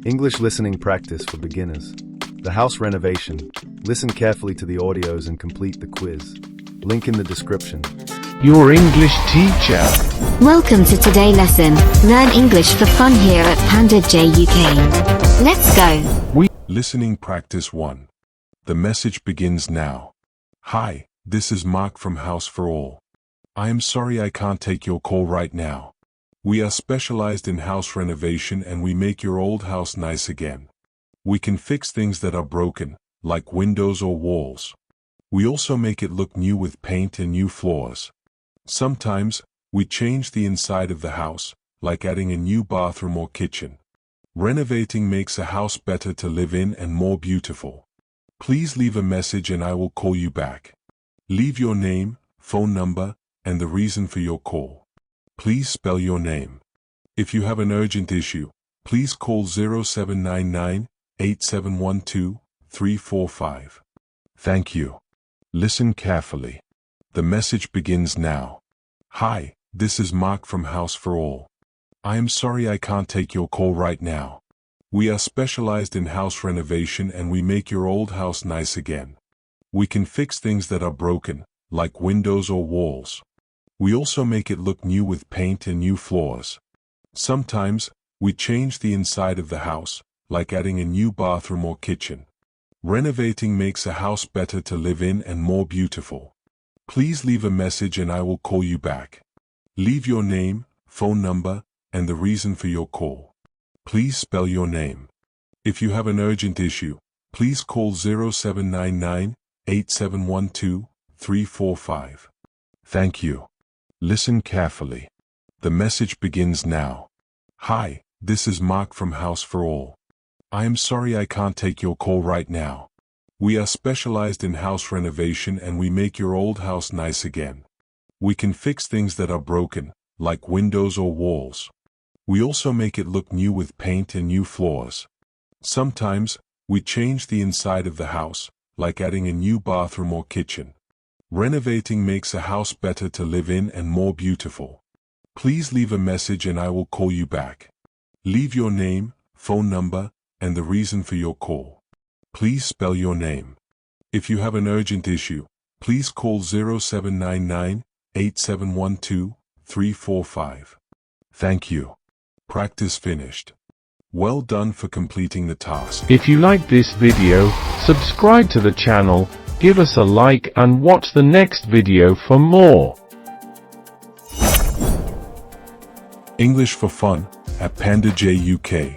English listening practice for beginners. The house renovation. Listen carefully to the audios and complete the quiz. Link in the description. Your English teacher. Welcome to today's lesson. Learn English for fun here at Panda J UK. Let's go. Listening Practice 1. The message begins now. Hi, this is Mark from House for All. I am sorry I can't take your call right now. We are specialized in house renovation and we make your old house nice again. We can fix things that are broken, like windows or walls. We also make it look new with paint and new floors. Sometimes, we change the inside of the house, like adding a new bathroom or kitchen. Renovating makes a house better to live in and more beautiful. Please leave a message and I will call you back. Leave your name, phone number, and the reason for your call. Please spell your name. If you have an urgent issue, please call 0799-8712-345. Thank you. Listen carefully. The message begins now. Hi, this is Mark from House for All. I am sorry I can't take your call right now. We are specialized in house renovation and we make your old house nice again. We can fix things that are broken, like windows or walls. We also make it look new with paint and new floors. Sometimes, we change the inside of the house, like adding a new bathroom or kitchen. Renovating makes a house better to live in and more beautiful. Please leave a message and I will call you back. Leave your name, phone number, and the reason for your call. Please spell your name. If you have an urgent issue, please call 0799-8712-345. Thank you. Listen carefully. The message begins now. Hi, this is Mark from House for All. I am sorry I can't take your call right now. We are specialized in house renovation and we make your old house nice again. We can fix things that are broken, like windows or walls. We also make it look new with paint and new floors. Sometimes, we change the inside of the house, like adding a new bathroom or kitchen. Renovating makes a house better to live in and more beautiful. Please leave a message and I will call you back. Leave your name, phone number, and the reason for your call. Please spell your name. If you have an urgent issue, please call 0799-8712-345. Thank you. Practice finished. Well done for completing the task. If you like this video, subscribe to the channel, give us a like and watch the next video for more. English for fun at Panda J UK.